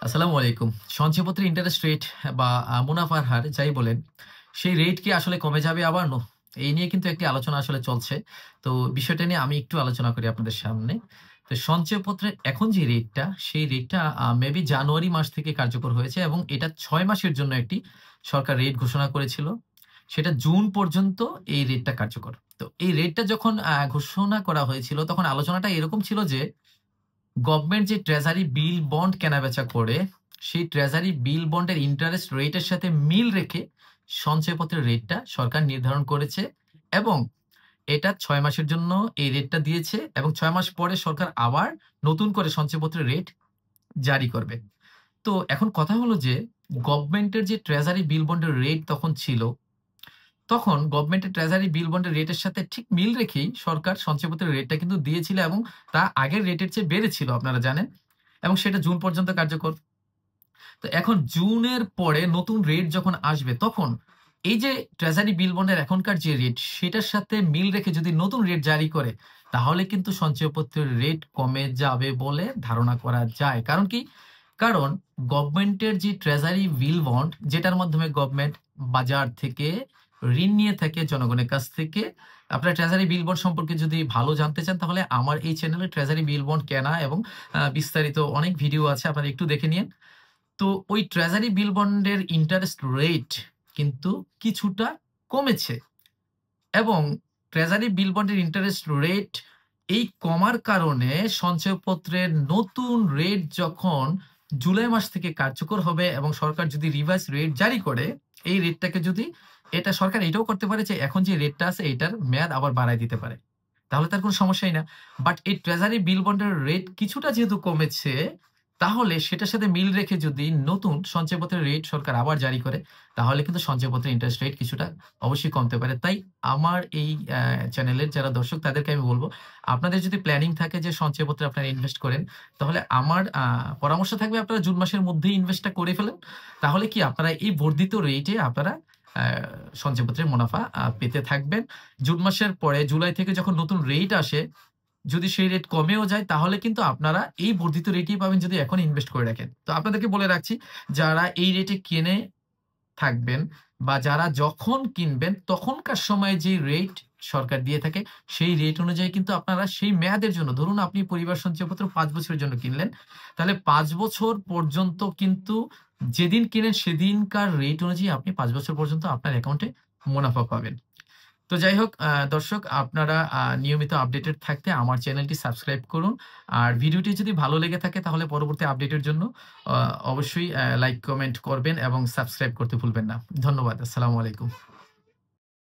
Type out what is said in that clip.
আসসালামু আলাইকুম। সঞ্চয়পত্রের interest rate বা মুনাফার হার যাই বলেন, সেই রেট কি আসলে কমে যাবে আবার? এই নিয়ে কিন্তু একটি আলোচনা আসলে চলছে। তো বিষয়টা নিয়ে আমি একটু আলোচনা করি আপনাদের সামনে। তো সঞ্চয়পত্রের এখন যে রেটটা, সেই রেটটা মেবি জানুয়ারি মাস থেকে কার্যকর হয়েছে এবং এটা ৬ মাসের জন্য একটি সরকার রেট ঘোষণা করেছিল। সেটা জুন পর্যন্ত এই রেটটা কার্যকর। তো এই রেটটা যখন ঘোষণা করা হয়েছিল, তখন আলোচনাটা এরকম ছিল যে গভর্নমেন্ট যে ট্রেজারি বিল বন্ড কেনাবেচা করে, সেই ট্রেজারি বিল বন্ডের ইন্টারেস্ট রেটের সাথে মিল রেখে সঞ্চয়পত্রের রেটটা সরকার নির্ধারণ করেছে এবং এটা ৬ মাসের জন্য এই রেটটা দিয়েছে এবং ৬ মাস পরে সরকার আবার নতুন করে সঞ্চয়পত্রের রেট জারি করবে। তো এখন কথা হলো যে গভর্নমেন্টের যে ট্রেজারি বিল বন্ডের রেট তখন ছিল, তখন গভর্নমেন্টের ট্রেজারি বিল বন্ডের রেটের সাথে ঠিক মিল রেখেই সরকার সঞ্চয়পত্রের রেটটা কিন্তু দিয়েছিল এবং তা আগের রেটের চেয়ে বেড়েছিল আপনারা জানেন এবং সেটা জুন পর্যন্ত কার্যকর। তো এখন জুনের পরে নতুন রেট যখন আসবে তখন এই যে ট্রেজারি বিল বন্ডের এখনকার যে রেট সেটার সাথে মিল রেখে যদি নতুন রেট জারি করে তাহলে কিন্তু সঞ্চয়পত্রের রেট কমে যাবে বলে ধারণা করা যায়। কারণ কি? কারণ গভর্নমেন্টের যে ট্রেজারি বিল বন্ড যেটার মাধ্যমে গভর্নমেন্ট বাজার থেকে ঋণ নিয়ে থাকে জনগণের কাছ থেকে। আপনারা ট্রেজারি বিল বন্ড সম্পর্কে যদি ভালো জানতে চান তাহলে আমার এই চ্যানেলে ট্রেজারি বিল বন্ড কেনা এবং বিস্তারিত অনেক ভিডিও আছে, আপনারা একটু দেখে নিয়েন। তো ওই ট্রেজারি বিল বন্ডের ইন্টারেস্ট রেট কিন্তু কিছুটা কমেছে এবং ট্রেজারি বিল বন্ডের ইন্টারেস্ট রেট এই কমার কারণে সঞ্চয়পত্রের নতুন রেট যখন জুলাই মাস থেকে কার্যকর হবে এবং সরকার যদি রিভাইজ রেট জারি করে, এই রেটটাকে যদি এটা সরকার এটাও করতে পারে যে এখন যে রেটটা আছে এটার মেয়াদ আবার বাড়ায় দিতে পারে। তাহলে তার কোনো সমস্যাই না। বাট এই ট্রেজারি বিল বন্ডের রেট কিছুটা যেহেতু কমেছে, তাহলে সেটার সাথে মিল রেখে যদি নতুন সঞ্চয়পত্রের রেট সরকার আবার জারি করে, তাহলে কিন্তু সঞ্চয়পত্রের ইন্টারেস্ট রেট কিছুটা অবশ্যই কমতে পারে। তাই আমার এই চ্যানেলের যারা দর্শক তাদেরকে আমি বলব, আপনাদের যদি প্ল্যানিং থাকে যে সঞ্চয়পত্রে আপনারা ইনভেস্ট করেন, তাহলে আমার পরামর্শ থাকবে আপনারা জুন মাসের মধ্যেই ইনভেস্টটা করে ফেলেন। তাহলে কি আপনারা এই বর্ধিত রেটে আপনারা আ সঞ্চয়পত্রের মুনাফা পেতে থাকবেন। জুন মাসের পরে জুলাই থেকে যখন নতুন রেট আসে, যদি সেই রেট কমেও যায় তাহলে কিন্তু আপনারা এই বর্ধিত রেটেই পাবেন যদি এখন ইনভেস্ট করে রাখেন। তো আপনাদেরকে বলে রাখছি, যারা এই রেটে কিনে থাকবেন বা যারা যখন কিনবেন তখনকার সময়ে যে রেট সরকার দিয়ে থাকে, সেই রেট অনুযায়ী কিন্তু আপনারা সেই মেয়াদের জন্য, ধরুন আপনি পরিবার সঞ্চয়পত্র ৫ বছরের জন্য কিনলেন। তাহলে ৫ বছর পর্যন্ত কিন্তু যেদিন কিনেন সেদিনকার রেট অনুযায়ী আপনি ৫ বছর পর্যন্ত আপনার অ্যাকাউন্টে মুনাফা পাবেন। তো যাই হোক দর্শক, আপনারা নিয়মিত আপডেটেড থাকতে আমার চ্যানেলটি সাবস্ক্রাইব করুন। আর ভিডিওটি যদি ভালো লেগে থাকে তাহলে পরবর্তী আপডেটের জন্য অবশ্যই লাইক, কমেন্ট করবেন এবং সাবস্ক্রাইব করতে ভুলবেন না। ধন্যবাদ। আসসালামু আলাইকুম।